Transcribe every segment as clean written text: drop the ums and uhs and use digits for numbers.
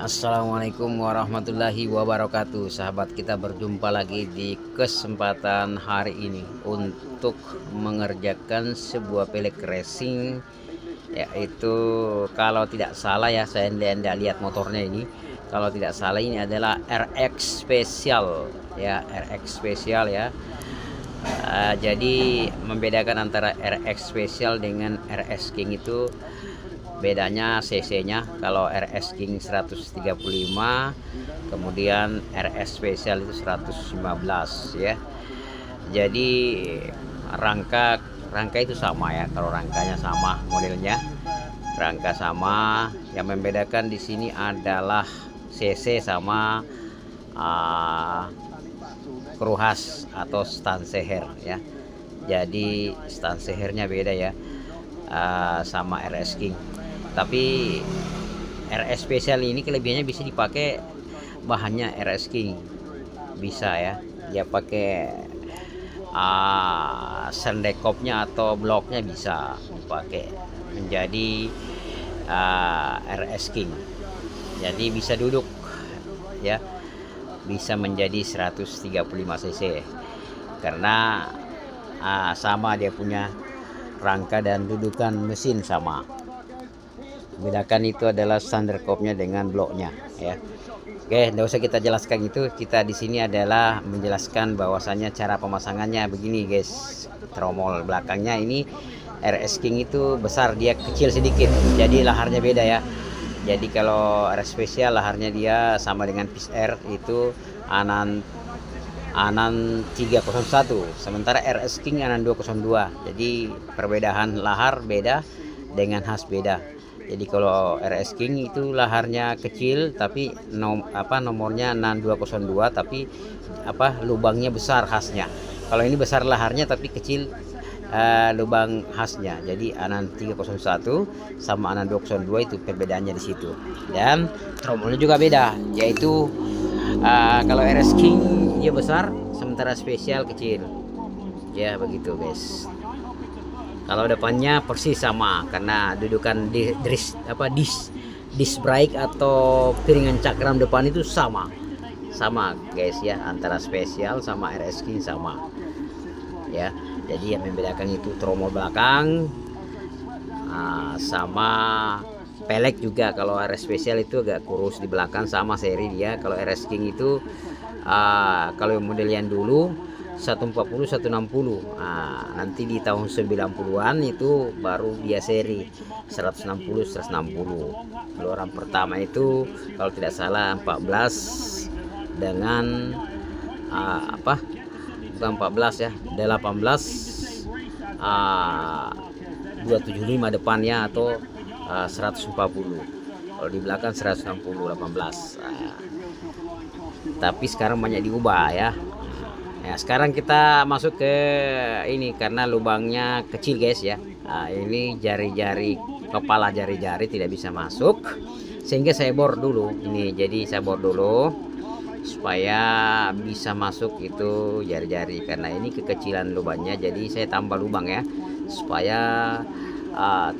Assalamualaikum warahmatullahi wabarakatuh. Sahabat, kita berjumpa lagi di kesempatan hari ini untuk mengerjakan sebuah pelek racing, yaitu kalau tidak salah ya, saya tidak lihat motornya ini, kalau tidak salah ini adalah RX Special ya, RX Special ya. Jadi membedakan antara RX Special dengan RS King itu bedanya cc-nya. Kalau RS King 135, kemudian RS Special itu 115 ya. Jadi rangka itu sama ya, kalau rangkanya sama, modelnya rangka sama. Yang membedakan di sini adalah cc sama kruhas atau stanseher ya. Jadi stansehernya beda ya, sama RS King. Tapi RS Special ini kelebihannya bisa dipakai bahannya RS King, bisa ya. Dia pakai sendekopnya atau bloknya bisa dipakai menjadi RS King. Jadi bisa duduk ya, bisa menjadi 135 cc karena sama dia punya rangka dan dudukan mesin sama. Bedakan itu adalah sandekopnya dengan bloknya ya. Oke, tidak usah kita jelaskan itu. Kita di sini adalah menjelaskan bahwasannya cara pemasangannya begini guys. Tromol belakangnya ini RS King itu besar, dia kecil sedikit, jadi laharnya beda ya. Jadi kalau RS Special laharnya dia sama dengan PIS-R, itu Anan 301, sementara RS King Anan 202. Jadi perbedaan lahar beda dengan khas beda. Jadi kalau RS King itu laharnya kecil tapi nomornya 6202, tapi lubangnya besar khasnya. Kalau ini besar laharnya tapi kecil lubang khasnya. Jadi Anan 301 sama Anan 202 itu perbedaannya di situ. Dan tromolnya juga beda, yaitu kalau RS King dia besar, sementara Special kecil. Ya begitu guys. Kalau depannya persis sama, karena dudukan disc brake atau piringan cakram depan itu sama guys ya, antara Special sama RS King sama ya. Jadi yang membedakan itu tromol belakang sama pelek juga. Kalau RS Special itu agak kurus di belakang, sama seri dia. Kalau RS King itu kalau model yang dulu 140 160, nanti di tahun 90-an itu baru dia seri 160 160. Keluaran pertama itu kalau tidak salah 14 dengan bukan 14 ya, 18 275 depannya atau 140. Kalau di belakang 160 18. Tapi sekarang banyak diubah ya. Ya, sekarang kita masuk ke ini karena lubangnya kecil guys ya. Ini jari-jari, kepala jari-jari tidak bisa masuk, sehingga saya bor dulu ini. Jadi saya bor dulu supaya bisa masuk itu jari-jari, karena ini kekecilan lubangnya. Jadi saya tambah lubang ya, supaya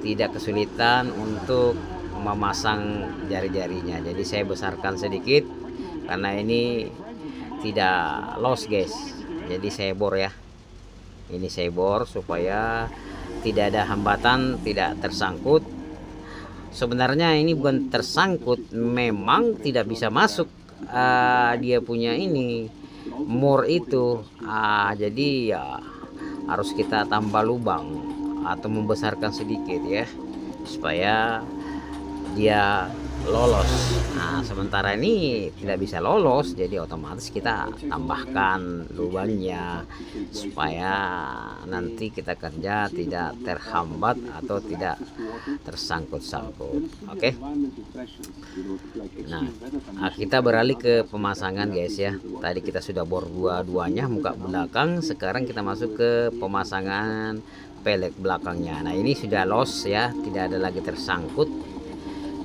tidak kesulitan untuk memasang jari-jarinya. Jadi saya besarkan sedikit karena ini tidak los guys. Jadi saya bor ya, ini saya bor supaya tidak ada hambatan, tidak tersangkut. Sebenarnya ini bukan tersangkut, memang tidak bisa masuk dia punya ini mur itu. Jadi ya harus kita tambah lubang atau membesarkan sedikit ya, supaya dia lolos. Sementara ini tidak bisa lolos, jadi otomatis kita tambahkan lubangnya supaya nanti kita kerja tidak terhambat atau tidak tersangkut-sangkut. Oke. Nah, kita beralih ke pemasangan guys ya. Tadi kita sudah bor dua-duanya muka belakang, sekarang kita masuk ke pemasangan pelek belakangnya. Nah, ini sudah los ya, tidak ada lagi tersangkut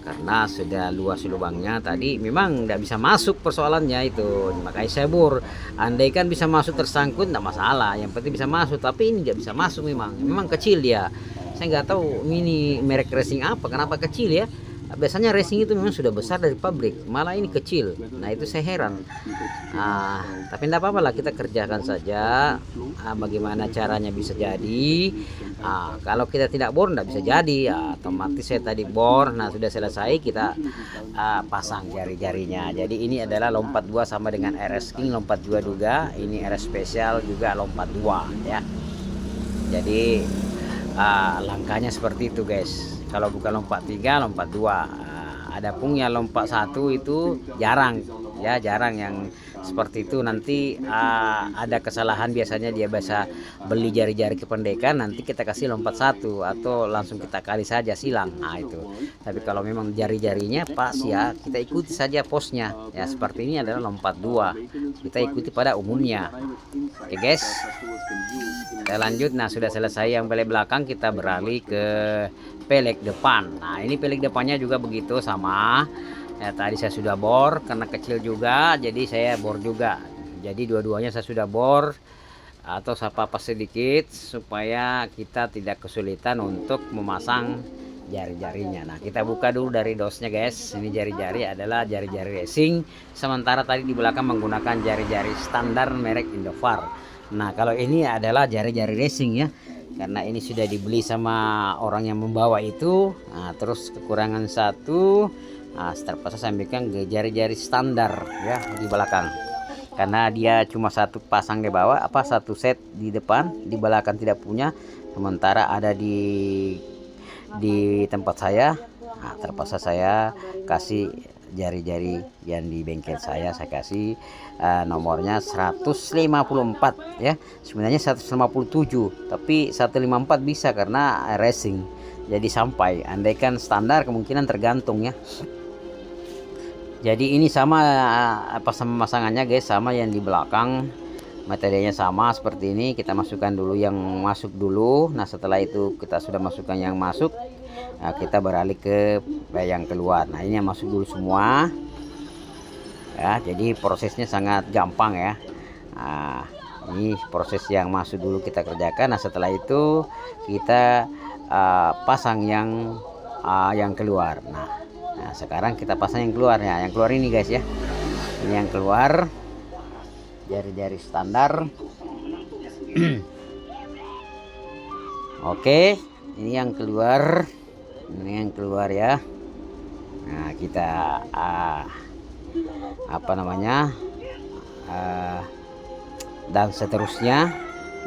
karena sudah luas lubangnya tadi, memang tidak bisa masuk persoalannya itu, makanya saya bor. Andai kan bisa masuk tersangkut tidak masalah, yang penting bisa masuk, tapi ini nggak bisa masuk, memang kecil dia. Saya nggak tahu ini merek racing apa, kenapa kecil ya. Biasanya racing itu memang sudah besar dari pabrik, malah ini kecil. Nah itu saya heran. Tapi tidak apa-apa lah, kita kerjakan saja. Bagaimana caranya bisa jadi. Kalau kita tidak bor tidak bisa jadi. Otomatis saya tadi bor. Nah sudah selesai, kita pasang jari-jarinya. Jadi ini adalah lompat 2 sama dengan RS King lompat 2 juga. Ini RS Special juga lompat 2 ya. Jadi langkahnya seperti itu guys. Kalau bukan lompat 3, lompat 2. Adapun yang lompat 1 itu jarang ya, jarang yang seperti itu. Nanti ada kesalahan, biasanya dia bisa beli jari-jari kependekan, nanti kita kasih lompat 1 atau langsung kita kali saja silang. Itu. Tapi kalau memang jari-jarinya pas ya, kita ikuti saja posnya. Ya seperti ini adalah lompat 2. Kita ikuti pada umumnya. Oke guys. Kita lanjut. Nah sudah selesai yang pelek belakang, kita beralih ke pelek depan. Nah ini pelek depannya juga begitu sama ya, tadi saya sudah bor karena kecil juga, jadi saya bor juga. Jadi dua-duanya saya sudah bor atau saya papas sedikit supaya kita tidak kesulitan untuk memasang jari-jarinya. Nah kita buka dulu dari dosnya guys. Ini jari-jari adalah jari-jari racing, sementara tadi di belakang menggunakan jari-jari standar merek Indofar. Nah kalau ini adalah jari-jari racing ya, karena ini sudah dibeli sama orang yang membawa itu. Terus kekurangan 1, terpaksa saya ambilkan jari-jari standar ya di belakang, karena dia cuma 1 pasang di bawah, 1 set di depan, di belakang tidak punya, sementara ada di tempat saya. Terpaksa saya kasih jari-jari yang di bengkel saya kasih nomornya 154 ya, sebenarnya 157 tapi 154 bisa karena racing, jadi sampai. Andaikan standar kemungkinan tergantung ya. Jadi ini sama pemasangannya guys, sama yang di belakang, materinya sama seperti ini. Kita masukkan dulu yang masuk dulu. Nah setelah itu kita sudah masukkan yang masuk, kita beralih ke yang keluar. Nah ini yang masuk dulu semua ya, jadi prosesnya sangat gampang ya. Ini proses yang masuk dulu kita kerjakan. Nah setelah itu kita pasang yang keluar. Nah sekarang kita pasang yang keluar ya. Yang keluar ini guys ya, ini yang keluar jari-jari standar. Oke, ini yang keluar, ya. Nah kita dan seterusnya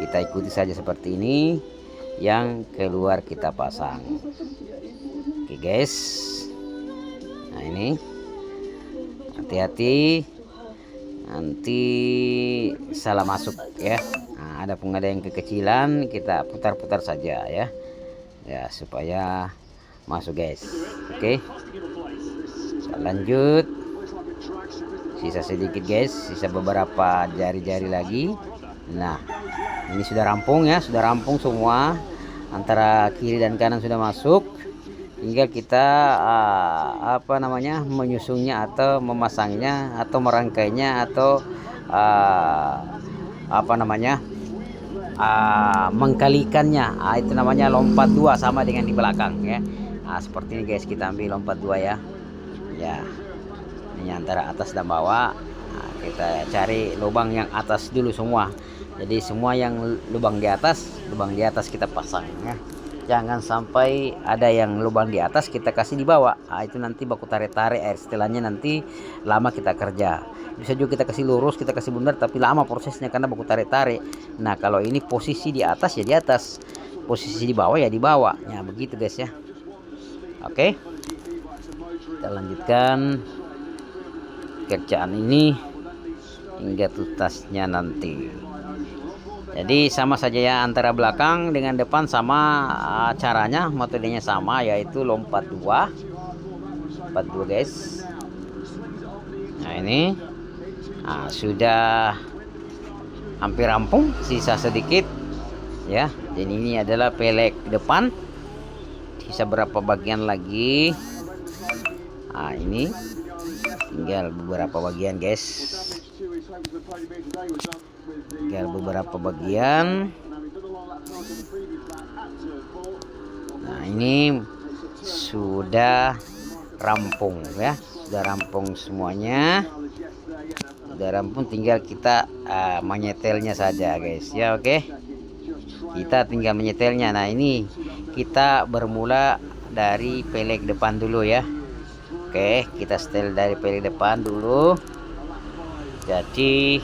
kita ikuti saja seperti ini. Yang keluar kita pasang. Oke guys, nah ini hati-hati nanti salah masuk ya. Nah, ada yang kekecilan, kita putar-putar saja ya, supaya masuk guys. Oke, kita lanjut. Sisa sedikit guys, sisa beberapa jari-jari lagi. Nah ini sudah rampung ya, sudah rampung semua, antara kiri dan kanan sudah masuk. Tinggal kita menyusunnya atau memasangnya atau merangkainya atau mengkalikannya. Itu namanya lompat 2 sama dengan di belakang ya. Seperti ini guys, kita ambil lompat 2 ya. Ini antara atas dan bawah. Kita cari lubang yang atas dulu semua. Jadi semua yang lubang di atas kita pasang ya. Jangan sampai ada yang lubang di atas kita kasih di bawah. Itu nanti baku tarik-tarik air setelahnya, nanti lama kita kerja. Bisa juga kita kasih lurus, kita kasih bundar, tapi lama prosesnya karena baku tarik-tarik. Nah kalau ini posisi di atas ya di atas, posisi di bawah ya di bawah. Ya begitu guys ya. Oke, kita lanjutkan kerjaan ini hingga tuntasnya nanti. Jadi sama saja ya, antara belakang dengan depan sama caranya, metodenya sama, yaitu lompat 2 guys. Nah ini sudah hampir rampung, sisa sedikit ya. Jadi ini adalah pelek depan, sisa berapa bagian lagi. Nah, ini tinggal beberapa bagian guys, tinggal beberapa bagian. Nah, ini sudah rampung ya, sudah rampung semuanya, sudah rampung, tinggal kita menyetelnya saja guys ya. Oke, kita tinggal menyetelnya. Nah, ini kita bermula dari pelek depan dulu ya. Oke, kita setel dari pelek depan dulu. Jadi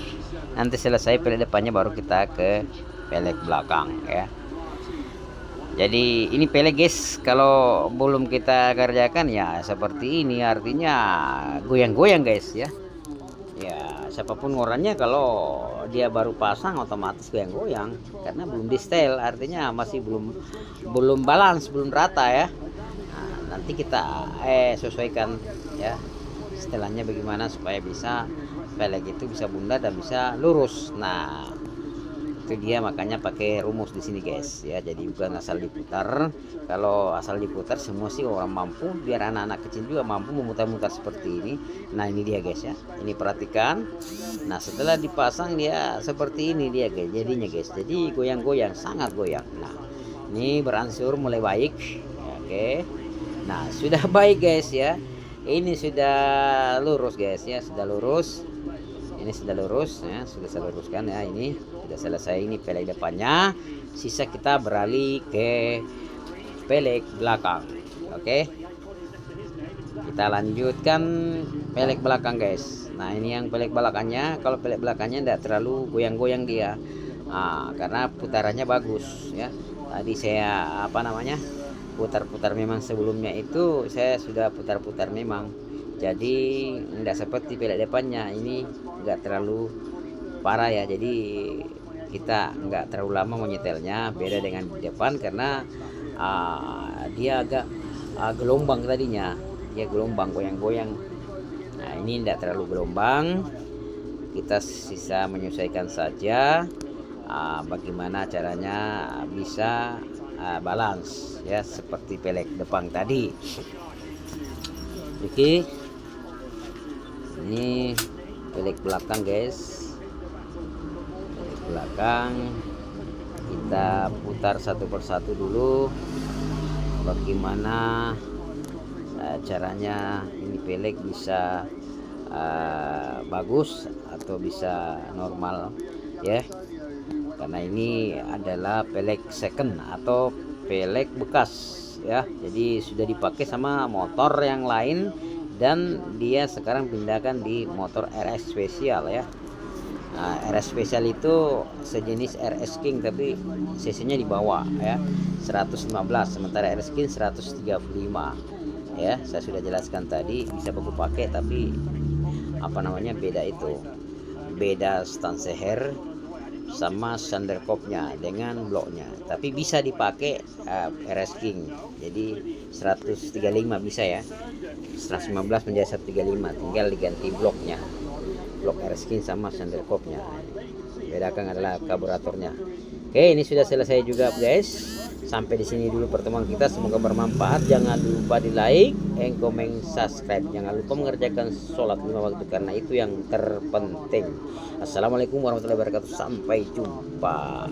nanti selesai pelek depannya baru kita ke pelek belakang ya. Jadi ini pelek guys, kalau belum kita kerjakan ya seperti ini, artinya goyang-goyang guys ya. Ya, siapapun orangnya kalau dia baru pasang otomatis goyang-goyang karena belum di setel, artinya masih belum balance, belum rata ya. Nah, nanti kita sesuaikan ya setelannya bagaimana supaya bisa pelek itu bisa bundar dan bisa lurus. Nah, itu dia makanya pakai rumus di sini guys ya. Jadi bukan asal diputar. Kalau asal diputar semua sih orang mampu, biar anak-anak kecil juga mampu memutar-mutar seperti ini. Nah, ini dia guys ya, ini perhatikan. Nah, setelah dipasang dia seperti ini dia guys jadinya guys, jadi goyang-goyang, sangat goyang. Nah, ini berangsur mulai baik. Oke, nah sudah baik guys ya, ini sudah lurus guys ya, sudah lurus. Ini sudah lurus ya, sudah saya luruskan ya. Ini sudah selesai, ini pelek depannya. Sisa kita beralih ke pelek belakang. Oke, kita lanjutkan pelek belakang guys. Nah, ini yang pelek belakangnya. Kalau pelek belakangnya tidak terlalu goyang-goyang dia, karena putarannya bagus ya. Tadi saya putar-putar memang, sebelumnya itu saya sudah putar-putar memang. Jadi tidak seperti pelek depannya, ini enggak terlalu parah ya. Jadi kita enggak terlalu lama menyetelnya, beda dengan di depan karena dia agak gelombang tadinya, dia gelombang goyang-goyang. Nah, ini tidak terlalu gelombang, kita sisa menyesuaikan saja bagaimana caranya bisa balance ya seperti pelek depan tadi. Oke, ini pelek belakang guys, pelek belakang kita putar satu persatu dulu bagaimana caranya ini pelek bisa bagus atau bisa normal ya, karena ini adalah pelek second atau pelek bekas ya. Jadi sudah dipakai sama motor yang lain dan dia sekarang pindahkan di motor RS Special ya. Nah, RS Special itu sejenis RS King tapi cc-nya di bawah ya, 115, sementara RS King 135 ya. Saya sudah jelaskan tadi, bisa baku pakai tapi beda, itu beda stanseher sama sanderkopnya dengan bloknya, tapi bisa dipakai RS King. Jadi 135 bisa ya, 115 menjadi 135, tinggal diganti bloknya, blok RS King sama sanderkopnya. Bedakan adalah karburatornya. Oke, ini sudah selesai juga guys. Sampai di sini dulu pertemuan kita, semoga bermanfaat. Jangan lupa di like, comment, subscribe. Jangan lupa mengerjakan sholat 5 waktu karena itu yang terpenting. Assalamualaikum warahmatullahi wabarakatuh. Sampai jumpa.